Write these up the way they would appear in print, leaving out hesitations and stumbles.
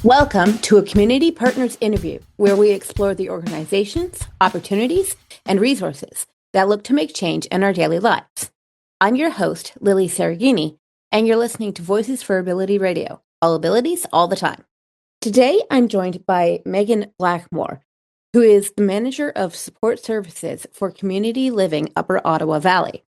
Welcome to a Community Partners interview, where we explore the organizations, opportunities, and resources that look to make change in our daily lives. I'm your host, Lily Cereghini, and you're listening to Voices for Ability Radio, all abilities, all the time. Today, I'm joined by Maegan Blackmore, who is the Manager of Support Services for Community Living Upper Ottawa Valley.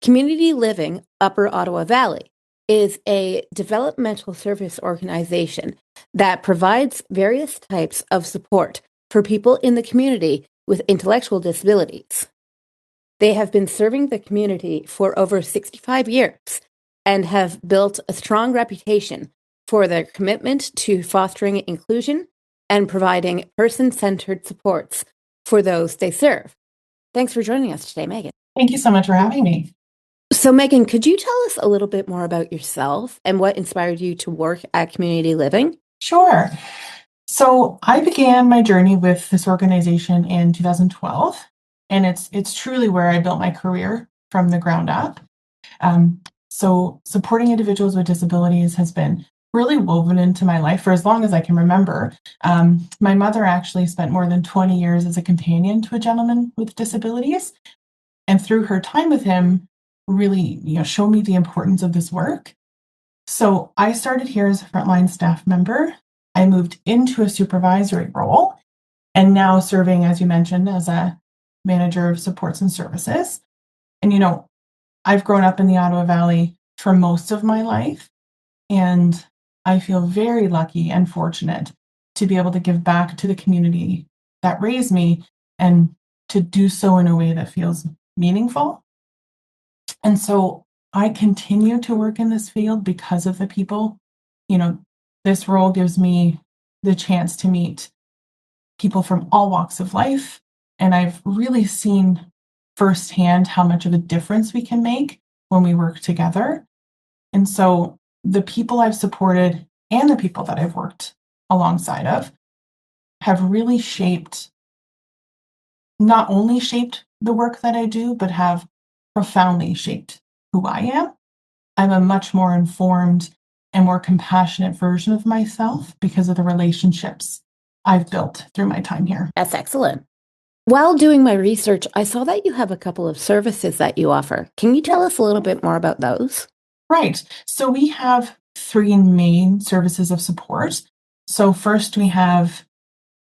Community Living Upper Ottawa Valley is a developmental service organization that provides various types of support for people in the community with intellectual disabilities. They have been serving the community for over 65 years and have built a strong reputation for their commitment to fostering inclusion and providing person-centered supports for those they serve. Thanks for joining us today, Maegan. Thank you so much for having me. So, Maegan, could you tell us a little bit more about yourself and what inspired you to work at Community Living? Sure. So I began my journey with this organization in 2012, and it's truly where I built my career from the ground up. So supporting individuals with disabilities has been really woven into my life for as long as I can remember. My mother actually spent more than 20 years as a companion to a gentleman with disabilities, and through her time with him, really, showed me the importance of this work. So I started here as a frontline staff member. I moved into a supervisory role and now serving, as you mentioned, as a manager of supports and services. And, I've grown up in the Ottawa Valley for most of my life, and I feel very lucky and fortunate to be able to give back to the community that raised me and to do so in a way that feels meaningful. And so I continue to work in this field because of the people. This role gives me the chance to meet people from all walks of life. And I've really seen firsthand how much of a difference we can make when we work together. And so the people I've supported and the people that I've worked alongside of have really not only shaped the work that I do, but have profoundly shaped who I am. I'm a much more informed and more compassionate version of myself because of the relationships I've built through my time here. That's excellent. While doing my research, I saw that you have a couple of services that you offer. Can you tell us a little bit more about those? Right. So we have three main services of support. So first we have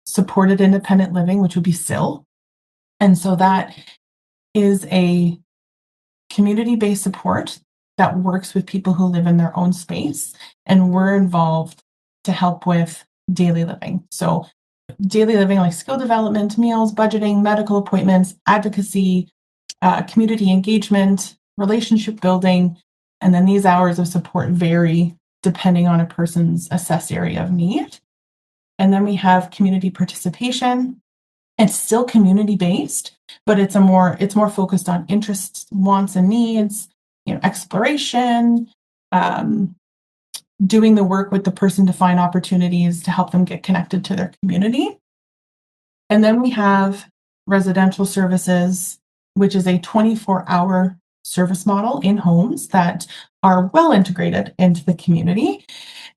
supported independent living, which would be SIL. And so that is a community-based support that works with people who live in their own space. And we're involved to help with daily living. So daily living, like skill development, meals, budgeting, medical appointments, advocacy, community engagement, relationship building. And then these hours of support vary depending on a person's assessed area of need. And then we have community participation. It's still community-based, but it's more focused on interests, wants, and needs, exploration, doing the work with the person to find opportunities to help them get connected to their community. And then we have residential services, which is a 24-hour service model in homes that are well integrated into the community.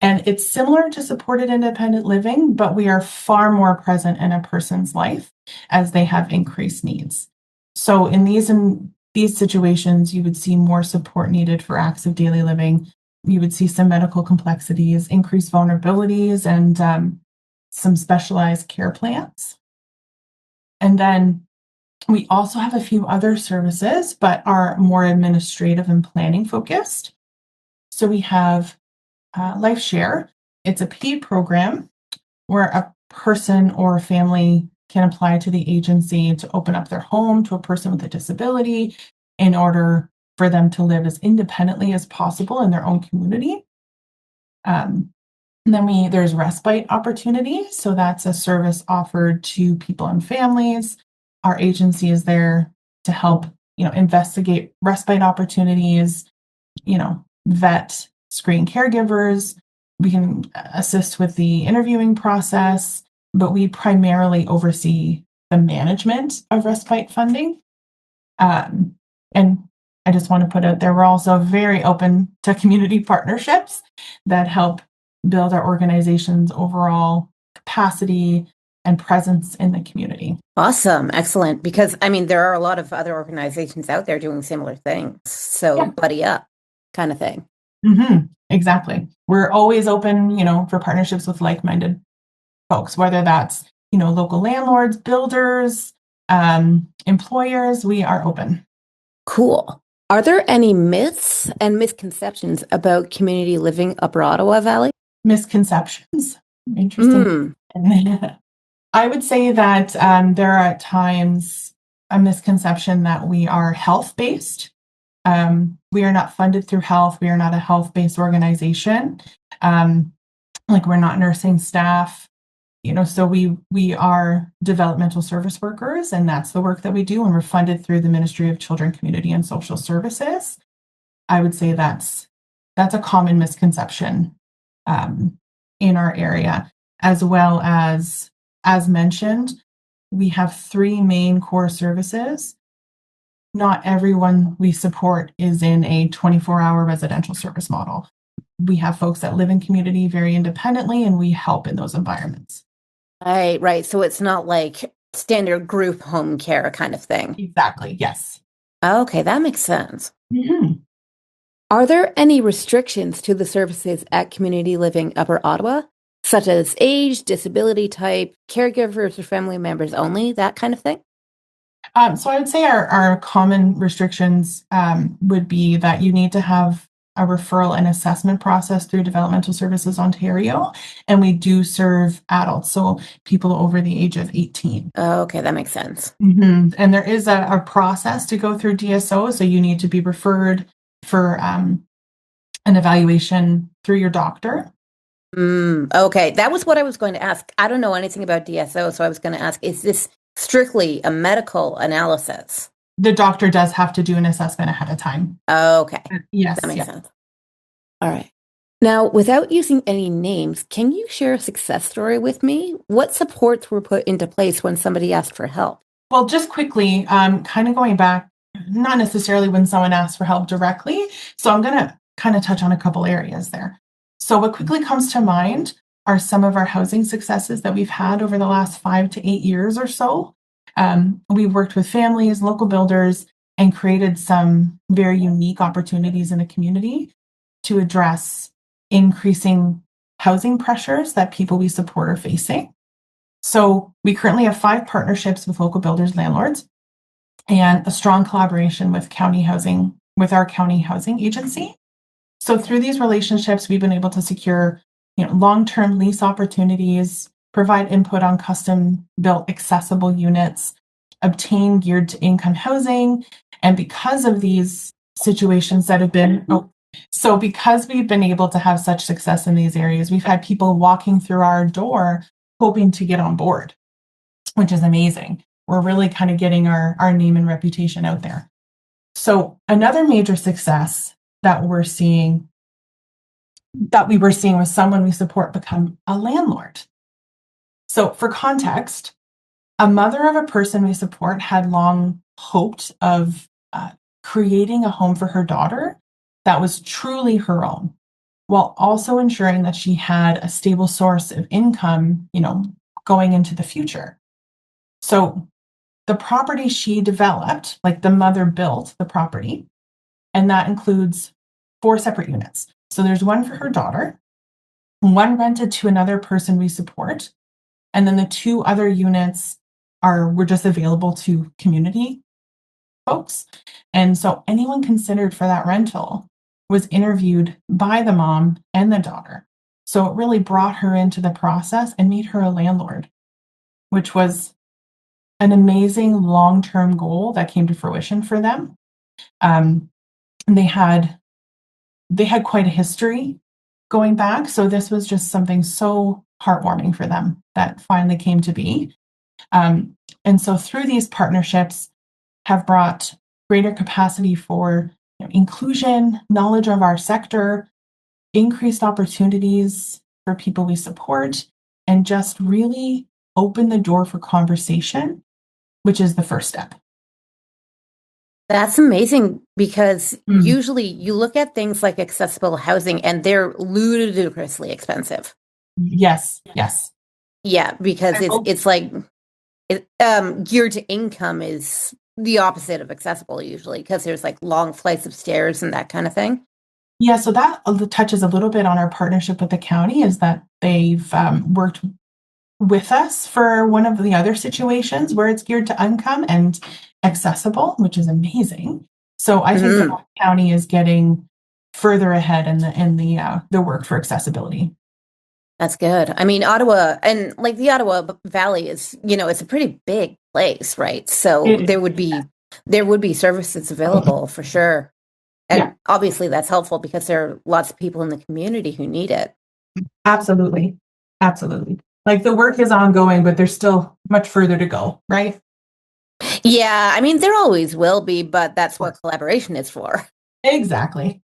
And it's similar to supported independent living, but we are far more present in a person's life as they have increased needs. So in these situations, you would see more support needed for acts of daily living. You would see some medical complexities, increased vulnerabilities, and some specialized care plans. And then we also have a few other services, but are more administrative and planning focused. So we have Life Share. It's a paid program where a person or a family can apply to the agency to open up their home to a person with a disability in order for them to live as independently as possible in their own community. And then there's respite opportunity. So that's a service offered to people and families. Our agency is there to help, investigate respite opportunities, vet, screen caregivers. We can assist with the interviewing process, but we primarily oversee the management of respite funding. And I just want to put out there, we're also very open to community partnerships that help build our organization's overall capacity and presence in the community. Awesome. Excellent. Because, I mean, there are a lot of other organizations out there doing similar things. So buddy up kind of thing. Exactly. We're always open, for partnerships with like-minded folks, whether that's, local landlords, builders, employers, we are open. Cool. Are there any myths and misconceptions about community living Upper Ottawa Valley? Misconceptions? Interesting. I would say that there are at times a misconception that we are health-based. We are not funded through health. We are not a health-based organization. We're not nursing staff. So we are developmental service workers, and that's the work that we do, and we're funded through the Ministry of Children, Community and Social Services. I would say that's a common misconception in our area, as well as mentioned, we have 3 main core services. Not everyone we support is in a 24-hour residential service model. We have folks that live in community very independently, and we help in those environments. Right. So it's not like standard group home care kind of thing. Exactly. Yes. Okay, that makes sense. Are there any restrictions to the services at Community Living Upper Ottawa, such as age, disability type, caregivers or family members only, that kind of thing? So I would say our common restrictions would be that you need to have a referral and assessment process through Developmental Services Ontario, and we do serve adults, so people over the age of 18. Okay, that makes sense. And there is a process to go through DSO, so you need to be referred for an evaluation through your doctor. Okay, that was what I was going to ask. I don't know anything about DSO, so I was going to ask, is this strictly a medical analysis? The doctor does have to do an assessment ahead of time. Okay. Yes. That makes sense. All right. Now, without using any names, can you share a success story with me? What supports were put into place when somebody asked for help? Well, just quickly, kind of going back, not necessarily when someone asked for help directly. So I'm going to kind of touch on a couple areas there. So what quickly comes to mind are some of our housing successes that we've had over the last 5 to 8 years or so. We've worked with families, local builders, and created some very unique opportunities in the community to address increasing housing pressures that people we support are facing. So we currently have 5 partnerships with local builders, landlords, and a strong collaboration with our county housing agency. So through these relationships, we've been able to secure, long-term lease opportunities, provide input on custom-built accessible units, obtain geared to income housing. And because of these situations that have been, because we've been able to have such success in these areas, we've had people walking through our door hoping to get on board, which is amazing. We're really kind of getting our name and reputation out there. So another major success that we were seeing was someone we support become a landlord. So for context, a mother of a person we support had long hoped of creating a home for her daughter that was truly her own, while also ensuring that she had a stable source of income, going into the future. So the property she developed, the mother built the property, and that includes 4 separate units. So there's one for her daughter, one rented to another person we support, and then the 2 other units were just available to community folks. And so anyone considered for that rental was interviewed by the mom and the daughter. So it really brought her into the process and made her a landlord, which was an amazing long-term goal that came to fruition for them. They had quite a history going back. So this was just something so heartwarming for them that finally came to be. And so through these partnerships have brought greater capacity for inclusion, knowledge of our sector, increased opportunities for people we support, and just really open the door for conversation, which is the first step. That's amazing because Mm. usually you look at things like accessible housing and they're ludicrously expensive. Yes, yes. Yeah, because I hope. it's like geared to income is the opposite of accessible usually because there's like long flights of stairs and that kind of thing. Yeah, so that touches a little bit on our partnership with the county, is that they've worked with us for one of the other situations where it's geared to income and accessible, which is amazing. So I think that Mhm. the county is getting further ahead in the work for accessibility. That's good. I mean, Ottawa and like the Ottawa Valley is, it's a pretty big place, right? So It, there would be services available for sure. yeah, And obviously that's helpful because there are lots of people in the community who need it. absolutely, absolutely. Like the work is ongoing, but there's still much further to go, right? Of Yeah, I mean, there always will be, but that's what course. collaboration is for. Exactly.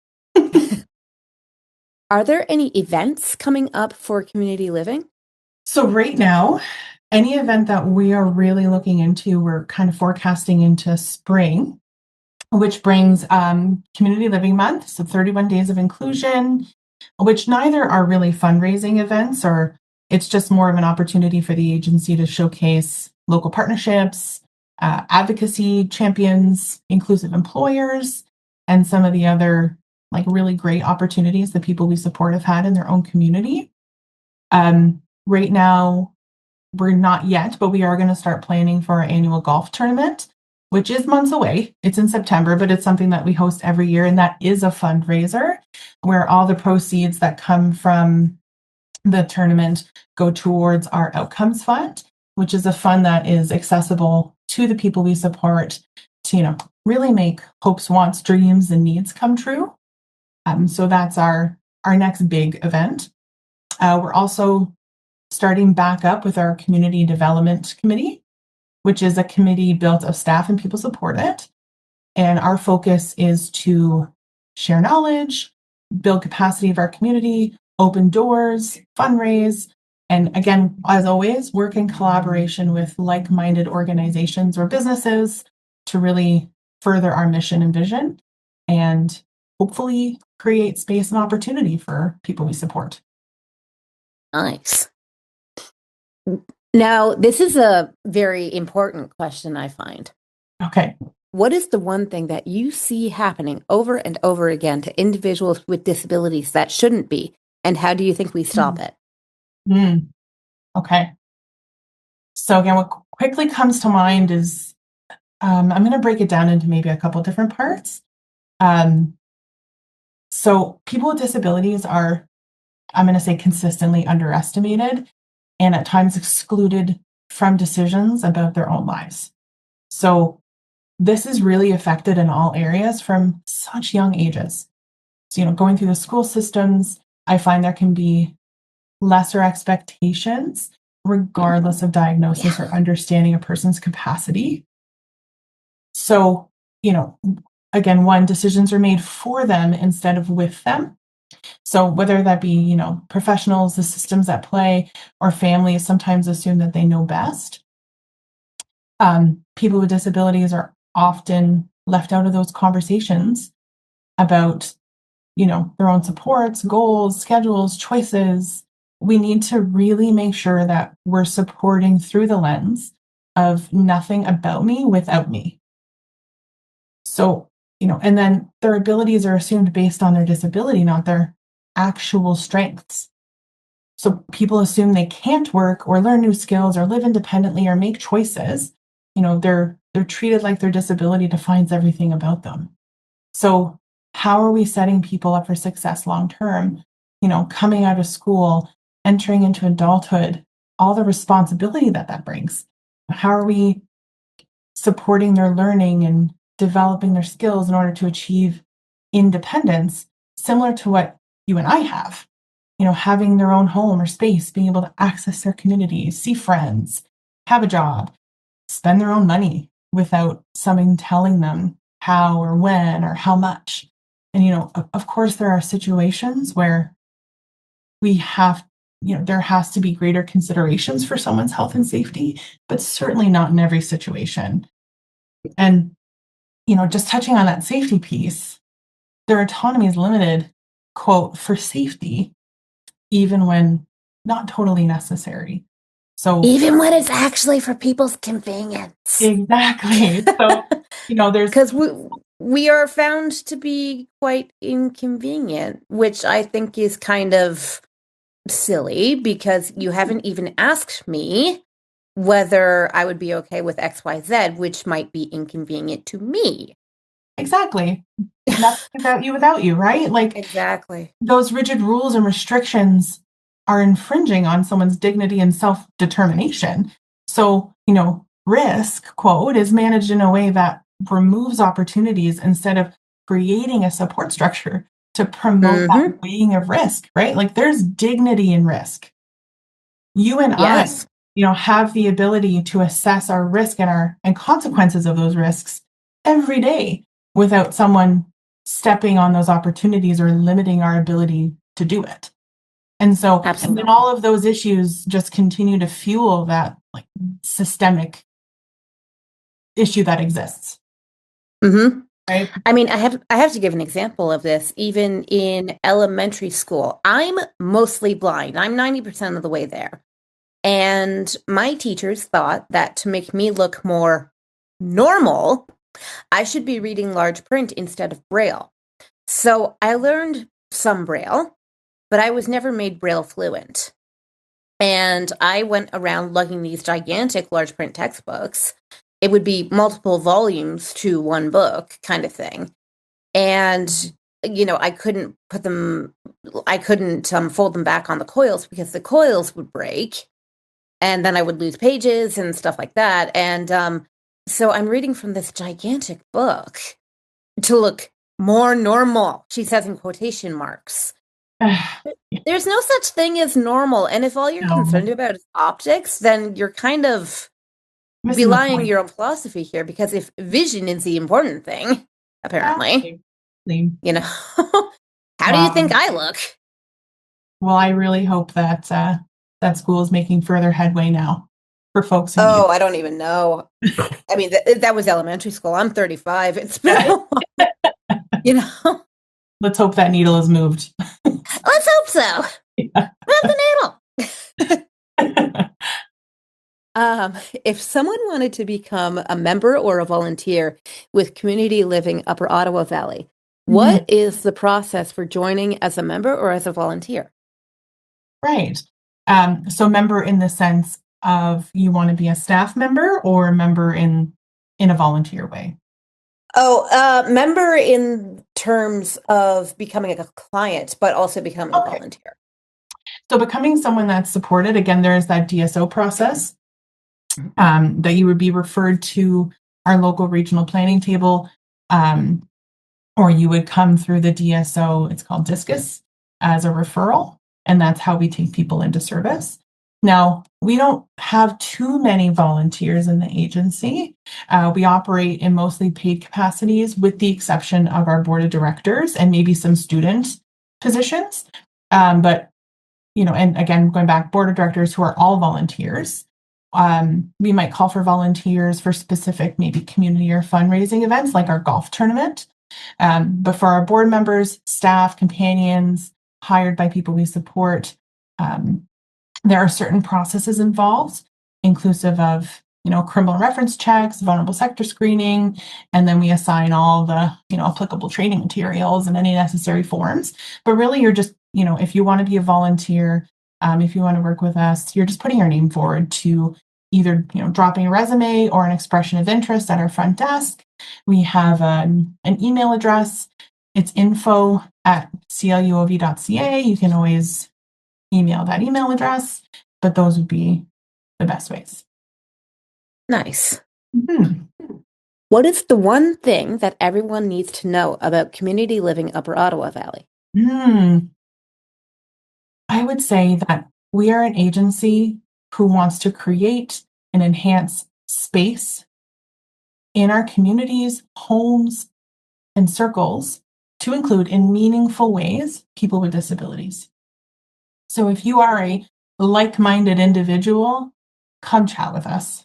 Are there any events coming up for community living? So right now, any event that we are really looking into, we're kind of forecasting into spring, which brings Community Living Month, so 31 Days of Inclusion, which neither are really fundraising events, or it's just more of an opportunity for the agency to showcase local partnerships, advocacy champions, inclusive employers, and some of the other like really great opportunities that people we support have had in their own community. Right now, we're not yet, but we are going to start planning for our annual golf tournament, which is months away. It's in September, but it's something that we host every year. And that is a fundraiser where all the proceeds that come from the tournament go towards our outcomes fund, which is a fund that is accessible to the people we support to, really make hopes, wants, dreams, and needs come true. So that's our next big event. We're also starting back up with our community development committee, which is a committee built of staff and people support it. And our focus is to share knowledge, build capacity of our community, open doors, fundraise, and again, as always, work in collaboration with like-minded organizations or businesses to really further our mission and vision and hopefully create space and opportunity for people we support. Nice. Now, this is a very important question, I find. Okay. What is the one thing that you see happening over and over again to individuals with disabilities that shouldn't be? And how do you think we stop it? Mm, okay. So again, what quickly comes to mind is I'm going to break it down into maybe a couple different parts. Um, so people with disabilities are, I'm going to say, consistently underestimated and at times excluded from decisions about their own lives. So this is really affected in all areas from such young ages. So, going through the school systems, I find there can be lesser expectations regardless of diagnosis Yeah. or understanding a person's capacity. So, again, one, decisions are made for them instead of with them. So whether that be, professionals, the systems at play, or families sometimes assume that they know best. People with disabilities are often left out of those conversations about, their own supports, goals, schedules, choices. We need to really make sure that we're supporting through the lens of nothing about me without me. So, and then their abilities are assumed based on their disability, not their actual strengths. So people assume they can't work or learn new skills or live independently or make choices. They're treated like their disability defines everything about them. So how are we setting people up for success long term? Coming out of school, entering into adulthood, all the responsibility that brings. How are we supporting their learning and developing their skills in order to achieve independence, similar to what you and I have? Having their own home or space, being able to access their communities, see friends, have a job, spend their own money without someone telling them how or when or how much. And, of course, there are situations where we have, there has to be greater considerations for someone's health and safety, but certainly not in every situation. And, just touching on that safety piece, their autonomy is limited, quote, for safety, even when not totally necessary. So even when it's actually for people's convenience. exactly. So, there's because we are found to be quite inconvenient, which I think is kind of silly because you haven't even asked me whether I would be okay with XYZ, which might be inconvenient to me. exactly nothing about you without you, right? Like Exactly. those rigid rules and restrictions are infringing on someone's dignity and self-determination. So, risk, quote, is managed in a way that removes opportunities instead of creating a support structure to promote that weighing of risk, right? Like there's dignity in risk. You and Yes. I, have the ability to assess our risk and consequences of those risks every day without someone stepping on those opportunities or limiting our ability to do it. And so, and then all of those issues just continue to fuel that like systemic issue that exists. Mm-hmm. Right. I mean, I have to give an example of this. Even in elementary school, I'm mostly blind. I'm 90% of the way there. And my teachers thought that to make me look more normal, I should be reading large print instead of Braille. So I learned some Braille, but I was never made Braille fluent. And I went around lugging these gigantic large print textbooks. It would be multiple volumes to one book kind of thing. And, I couldn't fold them back on the coils because the coils would break. And then I would lose pages and stuff like that. And so I'm reading from this gigantic book to look more normal, she says in quotation marks. There's no such thing as normal. And if all you're concerned about is optics, then you're kind of belying your own philosophy here, because if vision is the important thing, apparently, how do you think I look? Well, I really hope that that school is making further headway now for folks. I don't even know. I mean, that was elementary school. I'm 35. It's been a while, Let's hope that needle is moved. Let's hope so. Yeah. Move the needle. If someone wanted to become a member or a volunteer with Community Living Upper Ottawa Valley, what is the process for joining as a member or as a volunteer? Right. So member in the sense of you want to be a staff member or a member in a volunteer way? Member in terms of becoming a client, but also becoming a volunteer. So becoming someone that's supported, again, there is that DSO process that you would be referred to our local regional planning table, or you would come through the DSO, it's called Discus, as a referral. And that's how we take people into service. Now, we don't have too many volunteers in the agency. We operate in mostly paid capacities, with the exception of our board of directors and maybe some student positions. But, and again, going back, board of directors who are all volunteers. We might call for volunteers for specific, maybe community or fundraising events like our golf tournament. But for our board members, staff, companions, hired by people we support, there are certain processes involved, inclusive of, criminal reference checks, vulnerable sector screening, and then we assign all the, applicable training materials and any necessary forms. But really, you're just, if you want to be a volunteer, if you want to work with us, you're just putting your name forward to either, dropping a resume or an expression of interest at our front desk. We have an email address. It's info@cluov.ca. You can always email that email address, but those would be the best ways. Nice. What is the one thing that everyone needs to know about Community Living Upper Ottawa Valley? I would say that we are an agency who wants to create and enhance space in our communities, homes, and circles to include in meaningful ways people with disabilities. So if you are a like-minded individual, come chat with us.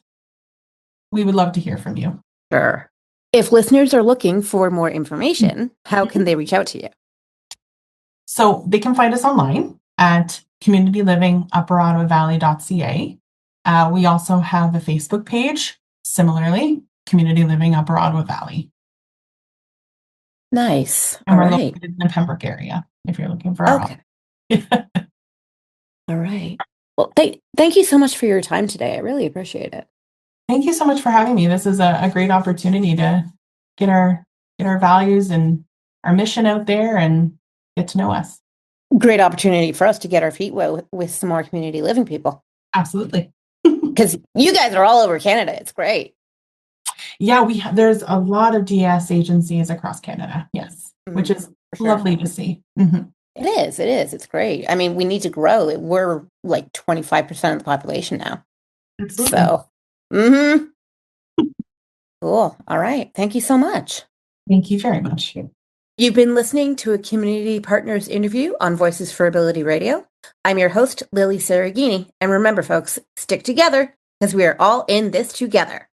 We would love to hear from you. Sure. If listeners are looking for more information, how can they reach out to you? So they can find us online at communitylivingupperottawavalley.ca. We also have a Facebook page, similarly, Community Living Upper Ottawa Valley. Nice. And All we're right. located in the Pembroke area, if you're looking for our Okay. All right. Well, thank you so much for your time today. I really appreciate it. Thank you so much for having me. This is a great opportunity to get our values and our mission out there and get to know us. Great opportunity for us to get our feet wet with some more community living people. Absolutely. Because you guys are all over Canada. It's great. Yeah, there's a lot of DS agencies across Canada. Yes, which is lovely to see. Mm-hmm. It is. It's great. I mean, we need to grow. We're like 25% of the population now. Absolutely. So, cool. All right. Thank you so much. Thank you very much. You've been listening to a Community Partners interview on Voices for Ability Radio. I'm your host, Lily Cereghini. And remember, folks, stick together because we are all in this together.